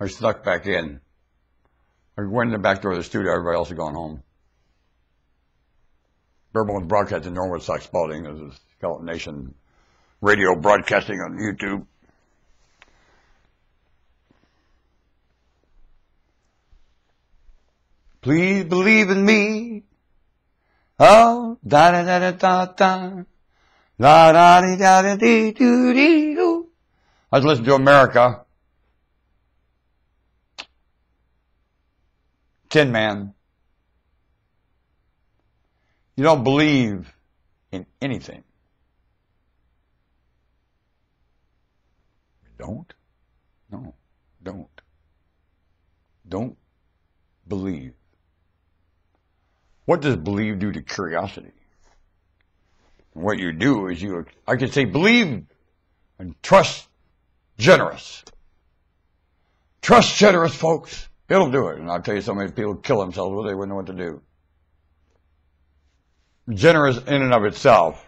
I snuck back in. I went in the back door of the studio. Everybody else had gone home. Everyone's broadcasting Norwood Sock Spalding. This is Skeleton Nation radio broadcasting on YouTube. Please believe in me. Oh, da da da da da da. La da dee da da dee doo dee doo. I was listening to America. Tin Man. You don't believe in anything. Don't? No, don't. Don't believe. What does believe do to curiosity? And what you do is I could say believe and trust generous. Trust generous, folks. It'll do it. And I'll tell you, so many people kill themselves, well, they wouldn't know what to do. Generous in and of itself,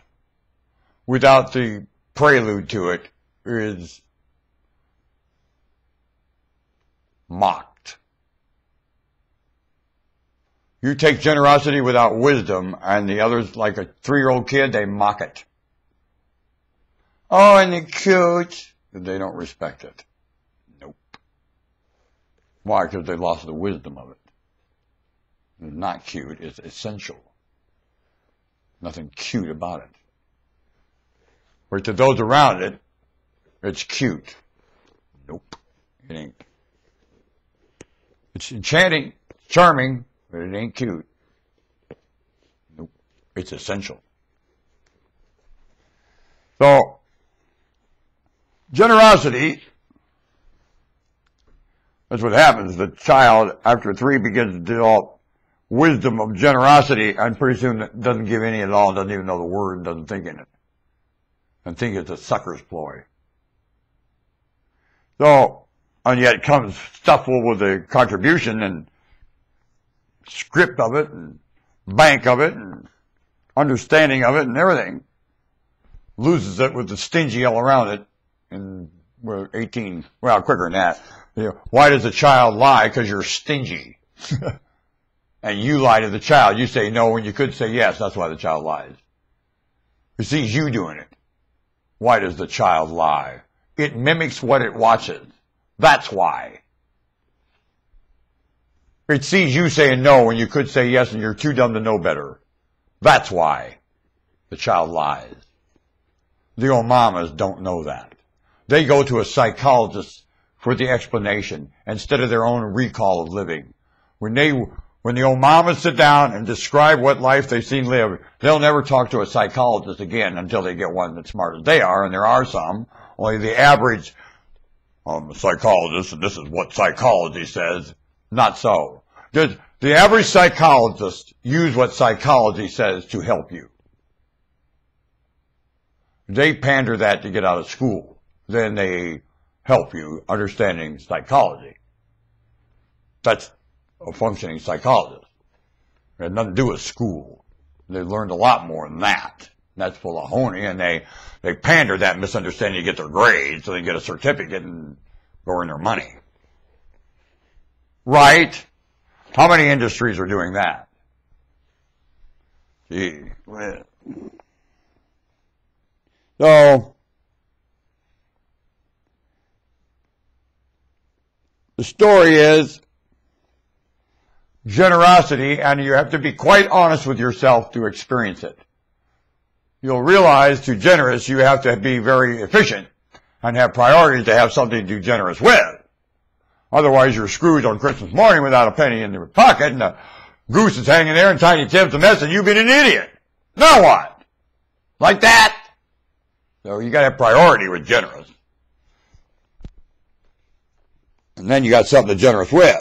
without the prelude to it, is mocked. You take generosity without wisdom, and the others, like a 3-year-old kid, they mock it. Oh, and they're cute. They don't respect it. Nope. Why? Because they lost the wisdom of it. It's not cute. It's essential. Nothing cute about it. Where to those around it, it's cute. Nope. It ain't. It's enchanting, charming, but it ain't cute. Nope. It's essential. So, generosity, that's what happens. The child, after 3, begins to develop wisdom of generosity, and pretty soon it doesn't give any at all, doesn't even know the word, and doesn't think in it. And think it's a sucker's ploy. So, and yet comes stuffed full with the contribution and script of it, and bank of it, and understanding of it, and everything. Loses it with the stingy all around it. And we're 18, well, quicker than that. You know, why does the child lie? Because you're stingy. And you lie to the child. You say no when you could say yes. That's why the child lies. It sees you doing it. Why does the child lie? It mimics what it watches. That's why. It sees you saying no when you could say yes and you're too dumb to know better. That's why the child lies. The old mamas don't know that. They go to a psychologist for the explanation instead of their own recall of living. When the old mamas sit down and describe what life they've seen live, they'll never talk to a psychologist again until they get one that's smart as they are, and there are some. Only the average psychologist, and this is what psychology says, not so. The average psychologist use what psychology says to help you. They pander that to get out of school. Then they help you understanding psychology. That's a functioning psychologist. It had nothing to do with school. They learned a lot more than that. That's full of honey, and they pander that misunderstanding to get their grades so they get a certificate and go earn their money. Right? How many industries are doing that? Gee, well. So, the story is generosity, and you have to be quite honest with yourself to experience it. You'll realize to generous, you have to be very efficient and have priorities to have something to do generous with. Otherwise, you're screwed on Christmas morning without a penny in your pocket, and the goose is hanging there, and Tiny Tim's a mess, and you've been an idiot. Now what? Like that? So you got to have priority with generous. And then you got something to generous with.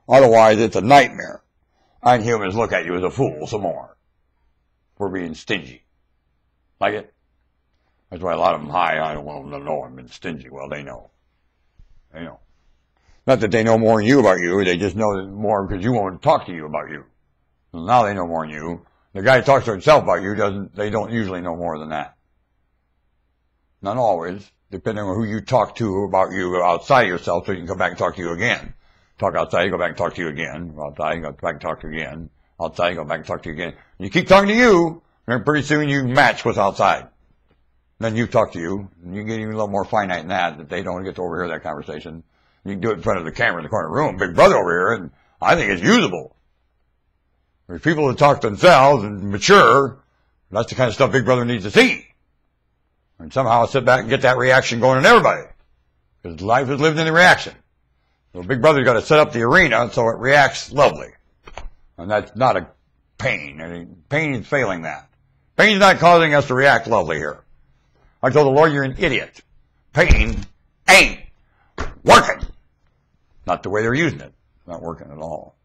Otherwise, it's a nightmare. And humans look at you as a fool some more for being stingy. Like it? That's why a lot of them I don't want them to know I'm being stingy. Well, they know. They know. Not that they know more than you about you. They just know more because you won't talk to you about you. So now they know more than you. The guy who talks to himself about you they don't usually know more than that. Not always. depending on who you talk to about you outside of yourself, so you can come back and talk to you again. Talk outside, you go back and talk to you again. Outside, you go back and talk to you again. Outside, you go back and talk to you again. You keep talking to you, and pretty soon you match what's outside. Then you talk to you, and you get even a little more finite than that they don't get to overhear that conversation. You can do it in front of the camera in the corner of the room. Big brother over here, and I think it's usable. There's people that talk to themselves and mature. That's the kind of stuff Big Brother needs to see. And somehow sit back and get that reaction going in everybody. Because life is lived in the reaction. So Big Brother's got to set up the arena so it reacts lovely. And that's not a pain. I mean, pain is failing that. Pain's not causing us to react lovely here. I told the Lord, you're an idiot. Pain ain't working. Not the way they're using it. Not working at all.